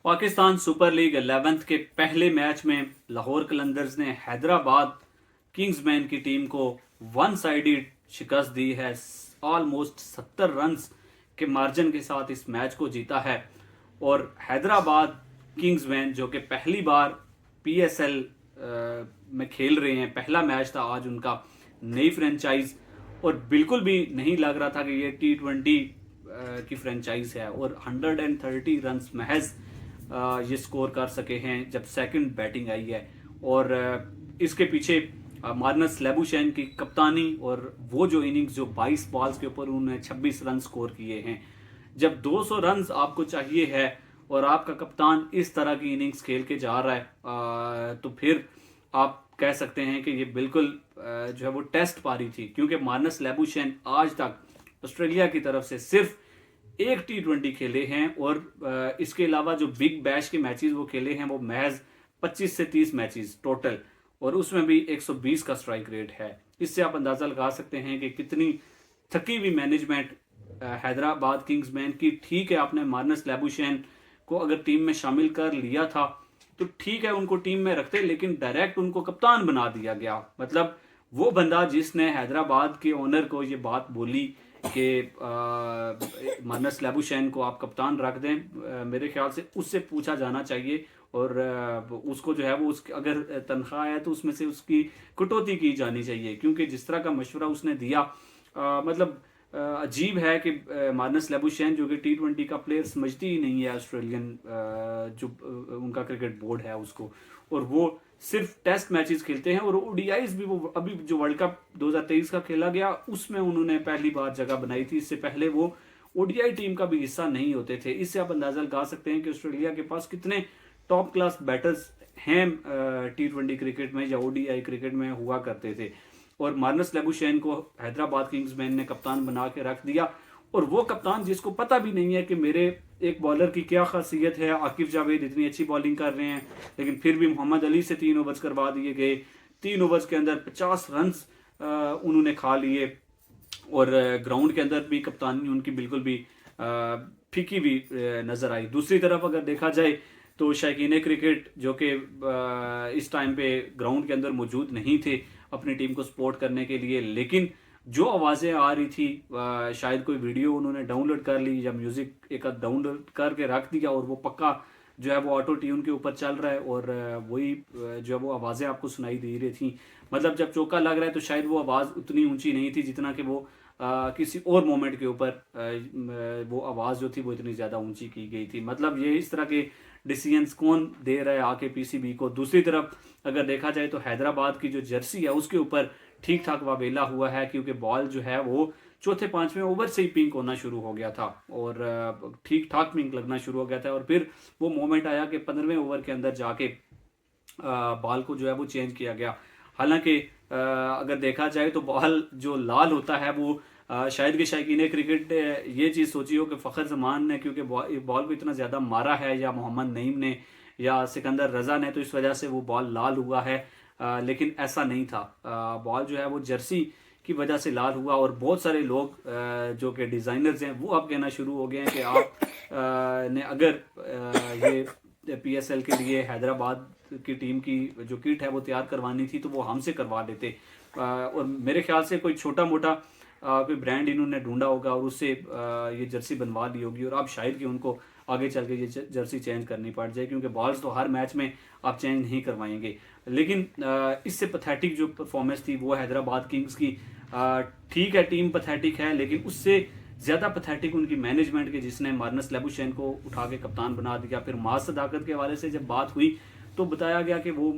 Pakistan super league 11th के पहले match में लाहौर कलंदर्स ने हैदराबाद किंग्समैन की टीम को वन साइडेड शिकस्त दी है। ऑलमोस्ट 70 रन्स के मार्जिन के साथ इस मैच को जीता है और हैदराबाद किंग्समैन जो कि पहली बार पीएसएल में खेल रहे हैं, पहला मैच था आज उनका, नई फ्रेंचाइज, और बिल्कुल भी नहीं लग रहा था कि ये T20 की फ्रेंचाइज है। और 130 रन्स महज ये स्कोर कर सके हैं जब सेकंड बैटिंग आई है। और इसके पीछे मार्नस लेबुशैन की कप्तानी और वो जो इनिंग्स जो 22 बॉल्स के ऊपर उन्होंने 26 रन स्कोर किए हैं। जब 200 रन आपको चाहिए है और आपका कप्तान इस तरह की इनिंग्स खेल के जा रहा है, तो फिर आप कह सकते हैं कि ये बिल्कुल जो है वो टेस्ट पारी थी, क्योंकि मार्नस लेबुशैन आज तक ऑस्ट्रेलिया की तरफ से सिर्फ एक T20 खेले हैं और इसके अलावा जो बिग बैश के मैचेस वो खेले हैं वो महज 25 से 30 मैचेस टोटल, और उसमें भी 120 का स्ट्राइक रेट है। इससे आप अंदाजा लगा सकते हैं कि कितनी थकी हुई मैनेजमेंट हैदराबाद किंग्समैन की। ठीक है, आपने मार्नस लेबुशैन को अगर टीम में शामिल कर लिया था तो ठीक है, उनको टीम में रखते, लेकिन डायरेक्ट उनको कप्तान बना दिया गया। मतलब वो बंदा जिसने हैदराबाद के ओनर को ये बात बोली कि मानस लेबुशैन को आप कप्तान रख दें, मेरे ख्याल से उससे पूछा जाना चाहिए और उसको जो है वो उसकी अगर तनख्वाह है तो उसमें से उसकी कटौती की जानी चाहिए, क्योंकि जिस तरह का मशवरा उसने दिया, मतलब अजीब है कि मार्नस लेबुशैन जो कि T20 का प्लेयर समझती ही नहीं है ऑस्ट्रेलियन जो उनका क्रिकेट बोर्ड है उसको, और वो सिर्फ टेस्ट मैचेस खेलते हैं। और ओडीआईज भी वो अभी जो वर्ल्ड कप 2023 का खेला गया उसमें उन्होंने पहली बार जगह बनाई थी, इससे पहले वो ओडीआई टीम का भी हिस्सा नहीं होते थे। इससे आप अंदाजा लगा सकते हैं कि ऑस्ट्रेलिया के पास कितने टॉप क्लास बैटर्स हैं T20 क्रिकेट में या ओडीआई क्रिकेट में हुआ करते थे। और मार्नस लेबुशैन को हैदराबाद किंग्समैन ने कप्तान बना के रख दिया, और वो कप्तान जिसको पता भी नहीं है कि मेरे एक बॉलर की क्या खासियत है। आकिब जावेद इतनी अच्छी बॉलिंग कर रहे हैं, लेकिन फिर भी मोहम्मद अली से 3 ओवर्स करवा दिए गए। 3 ओवर्स के अंदर 50 रन उन्होंने खा लिए, और ग्राउंड के अंदर भी कप्तानी उनकी बिल्कुल भी फीकी भी नजर आई। दूसरी तरफ अगर देखा जाए तो शायकीन क्रिकेट जो कि इस टाइम पे ग्राउंड के अंदर मौजूद नहीं थे अपनी टीम को सपोर्ट करने के लिए, लेकिन जो आवाज़ें आ रही थी, शायद कोई वीडियो उन्होंने डाउनलोड कर ली या म्यूज़िक एक डाउनलोड करके रख दिया और वो पक्का जो है वो ऑटो ट्यून के ऊपर चल रहा है, और वही जो है वो आवाज़ें आपको सुनाई दे रही थी। मतलब जब चौका लग रहा है तो शायद वो आवाज़ उतनी ऊंची नहीं थी जितना कि वो किसी और मोमेंट के ऊपर वो आवाज़ जो थी वो इतनी ज़्यादा ऊंची की गई थी। मतलब ये इस तरह के डिसीजंस कौन दे रहा है आके पीसीबी को। दूसरी तरफ अगर देखा जाए तो हैदराबाद की जो जर्सी है उसके ऊपर ठीक ठाक वावेला हुआ है, क्योंकि बॉल जो है वो चौथे पांचवें ओवर से ही पिंक होना शुरू हो गया था और ठीक ठाक पिंक लगना शुरू हो गया था। और फिर वो मोमेंट आया कि 15वें ओवर के अंदर जाके बॉल को जो है वो चेंज किया गया। हालांकि अगर देखा जाए तो बॉल जो लाल होता है वो शायद कि शायकीन क्रिकेट ये चीज़ सोची हो कि फ़खर जमान ने क्योंकि बॉल को इतना ज़्यादा मारा है, या मोहम्मद नईम ने या सिकंदर रज़ा ने, तो इस वजह से वो बॉल लाल हुआ है। लेकिन ऐसा नहीं था। बॉल जो है वो जर्सी की वजह से लाल हुआ, और बहुत सारे लोग जो कि डिज़ाइनर्स हैं वो अब कहना शुरू हो गए हैं कि आप ने अगर ये पीएसएल के लिए हैदराबाद की टीम की जो किट है वो तैयार करवानी थी तो वो हमसे करवा देते। और मेरे ख्याल से कोई छोटा मोटा कोई ब्रांड इन्होंने ढूंढा होगा और उससे ये जर्सी बनवा ली होगी, और अब शायद कि उनको आगे चल के ये जर्सी चेंज करनी पड़ जाए, क्योंकि बॉल्स तो हर मैच में आप चेंज नहीं करवाएंगे। लेकिन इससे पैथेटिक जो परफॉर्मेंस थी वो हैदराबाद किंग्स की। ठीक है, टीम पैथेटिक है, लेकिन उससे ज़्यादा पैथेटिक उनकी मैनेजमेंट के, जिसने मार्नस लेबुशैन को उठा के कप्तान बना दिया। फिर माज सदाकत के हवाले से जब बात हुई तो बताया गया कि वो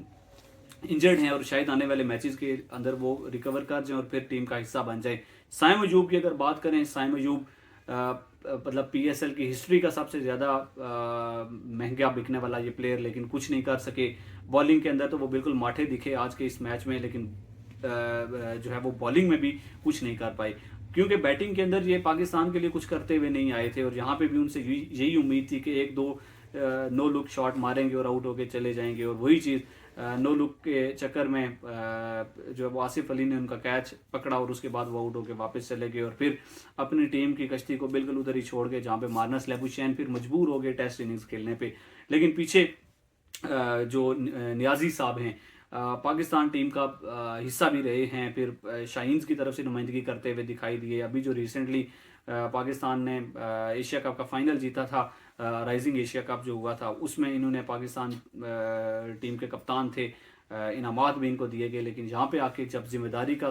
इंजर्ड हैं और शायद आने वाले मैचेस के अंदर वो रिकवर कर जाएं और फिर टीम का हिस्सा बन जाए। साइम अयूब की अगर बात करें, साइम अयूब मतलब पीएसएल की हिस्ट्री का सबसे ज़्यादा महंगा बिकने वाला ये प्लेयर, लेकिन कुछ नहीं कर सके। बॉलिंग के अंदर तो वो बिल्कुल माठे दिखे आज के इस मैच में, लेकिन जो है वो बॉलिंग में भी कुछ नहीं कर पाए, क्योंकि बैटिंग के अंदर ये पाकिस्तान के लिए कुछ करते हुए नहीं आए थे। और यहाँ पे भी उनसे यही उम्मीद थी कि एक दो नो लुक शॉट मारेंगे और आउट होके चले जाएंगे, और वही चीज़ नो लुक के चक्कर में जो है वो आसिफ अली ने उनका कैच पकड़ा और उसके बाद वो आउट होके वापस चले गए, और फिर अपनी टीम की कश्ती को बिल्कुल उधर ही छोड़ गए, जहाँ पे मार्नस लेबुशैन फिर मजबूर हो गए टेस्ट इनिंग्स खेलने पे। लेकिन पीछे जो नियाजी साहब हैं, पाकिस्तान टीम का हिस्सा भी रहे हैं, फिर शाहीन्स की तरफ से नुमाइंदगी करते हुए दिखाई दिए। अभी जो रिसेंटली पाकिस्तान ने एशिया कप का फाइनल जीता था, राइजिंग एशिया कप जो हुआ था, उसमें इन्होंने पाकिस्तान टीम के कप्तान थे, इनामात भी इनको दिए गए, लेकिन यहाँ पे आके जब जिम्मेदारी का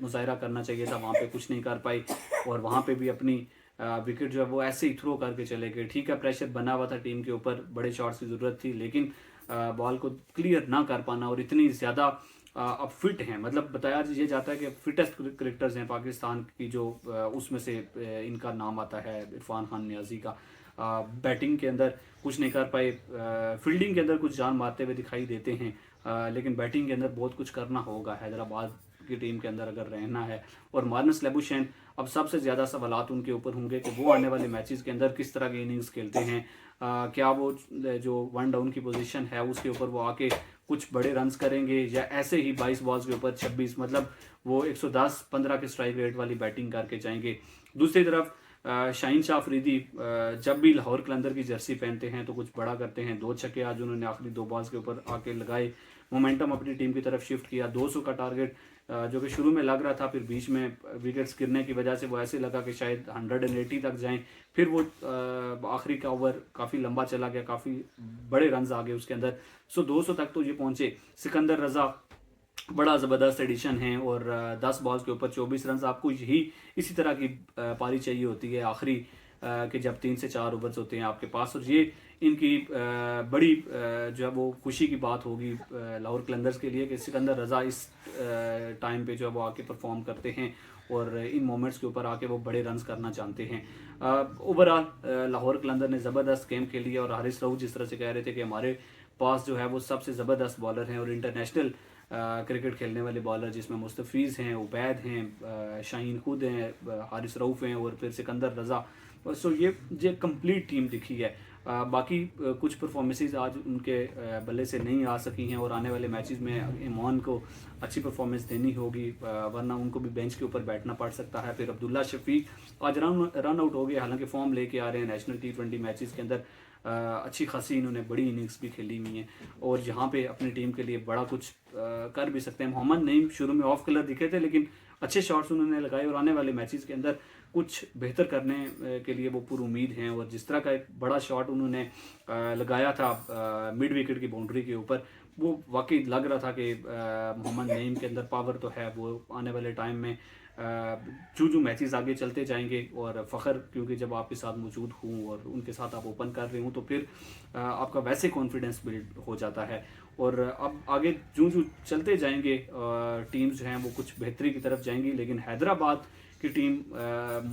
मुजाहरा करना चाहिए था वहाँ पे कुछ नहीं कर पाई, और वहाँ पे भी अपनी विकेट जो है वो ऐसे ही थ्रो करके चले गए। ठीक है, प्रेशर बना हुआ था टीम के ऊपर, बड़े शॉट्स की ज़रूरत थी, लेकिन बॉल को क्लियर ना कर पाना, और इतनी ज़्यादा अब फिट हैं, मतलब बताया ये जाता है कि फिटेस्ट क्रिकेटर्स हैं पाकिस्तान की, जो उसमें से इनका नाम आता है इरफान खान नियाजी का। बैटिंग के अंदर कुछ नहीं कर पाए, फील्डिंग के अंदर कुछ जान मारते हुए दिखाई देते हैं, लेकिन बैटिंग के अंदर बहुत कुछ करना होगा हैदराबाद की टीम के अंदर अगर रहना है। और मार्नस लेबुशेन, अब सबसे ज़्यादा सवालात उनके ऊपर होंगे कि वो आने वाले मैचेस के अंदर किस तरह की इनिंग्स खेलते हैं। क्या वो जो वन डाउन की पोजीशन है उसके ऊपर वो आके कुछ बड़े रन्स करेंगे, या ऐसे ही 22 बॉल्स के ऊपर 26, मतलब वो 110-15 के स्ट्राइक रेट वाली बैटिंग करके जाएंगे। दूसरी तरफ शाहीन शाह अफरीदी जब भी लाहौर कलंदर की जर्सी पहनते हैं तो कुछ बड़ा करते हैं। 2 छक्के आज उन्होंने आखिरी 2 बॉल्स के ऊपर आके लगाए, मोमेंटम अपनी टीम की तरफ शिफ्ट किया। 200 का टारगेट जो कि शुरू में लग रहा था, फिर बीच में विकेट्स गिरने की वजह से वो ऐसे लगा कि शायद 180 तक जाएं, फिर वो आखिरी का ओवर काफ़ी लंबा चला गया, काफ़ी बड़े रन्स आ गए उसके अंदर। सो 200 तक तो ये पहुंचे। सिकंदर रजा बड़ा ज़बरदस्त एडिशन है, और 10 बॉल्स के ऊपर 24 रन। आपको यही इसी तरह की पारी चाहिए होती है आखिरी, कि जब 3 से 4 ओवर्स होते हैं आपके पास, और ये इनकी बड़ी जो है वो खुशी की बात होगी लाहौर कलंदर्स के लिए कि सिकंदर रजा इस टाइम पे जो है वो आके परफॉर्म करते हैं, और इन मोमेंट्स के ऊपर आके वो बड़े रन्स करना चाहते हैं। ओवरऑल लाहौर कलंदर ने ज़बरदस्त गेम खेली है, और हारिस रऊफ जिस तरह से कह रहे थे कि हमारे पास जो है वो सबसे ज़बरदस्त बॉलर हैं, और इंटरनेशनल क्रिकेट खेलने वाले बॉलर जिसमें मुस्तफ़ीज़ हैं, उबैद हैं, शाहीन खुद हैं, हारिस रऊफ़ हैं, और फिर सिकंदर रज़ा। सो ये कंप्लीट टीम दिखी है। बाकी कुछ परफॉर्मेंसेस आज उनके बल्ले से नहीं आ सकी हैं, और आने वाले मैचेस में ईमान को अच्छी परफॉर्मेंस देनी होगी, वरना उनको भी बेंच के ऊपर बैठना पड़ सकता है। फिर अब्दुल्ला शफीक आज रन आउट हो गए, हालांकि फॉर्म लेके आ रहे हैं नेशनल T20 मैचेस के अंदर। अच्छी खासी इन्होंने बड़ी इनिंग्स भी खेली हुई हैं, और यहाँ पे अपनी टीम के लिए बड़ा कुछ कर भी सकते हैं। मोहम्मद नईम शुरू में ऑफ कलर दिखे थे, लेकिन अच्छे शॉट्स उन्होंने लगाए, और आने वाले मैचेस के अंदर कुछ बेहतर करने के लिए वो पूरी उम्मीद हैं। और जिस तरह का एक बड़ा शॉट उन्होंने लगाया था मिड विकेट की बाउंड्री के ऊपर, वो वाकई लग रहा था कि मोहम्मद नईम के अंदर पावर तो है। वो आने वाले टाइम में जो मैचेस आगे चलते जाएंगे, और फ़ख्र क्योंकि जब आपके साथ मौजूद हूँ और उनके साथ आप ओपन कर रहे हूँ, तो फिर आपका वैसे कॉन्फिडेंस बिल्ड हो जाता है। और अब आगे जो चलते जाएंगे टीम्स जो हैं वो कुछ बेहतरी की तरफ जाएंगी, लेकिन हैदराबाद की टीम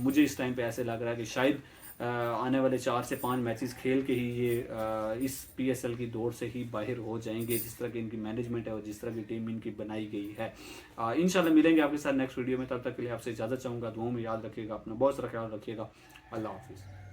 मुझे इस टाइम पे ऐसे लग रहा है कि शायद आने वाले 4 से 5 मैचेस खेल के ही ये इस PSL की दौड़ से ही बाहर हो जाएंगे, जिस तरह की इनकी मैनेजमेंट है और जिस तरह की टीम इनकी बनाई गई है। इंशाल्लाह मिलेंगे आपके साथ नेक्स्ट वीडियो में, तब तक के लिए आपसे इजाज़त चाहूँगा। दुआओं में याद रखिएगा, अपना बहुत सारा ख्याल रखिएगा। अल्लाह हाफिज़।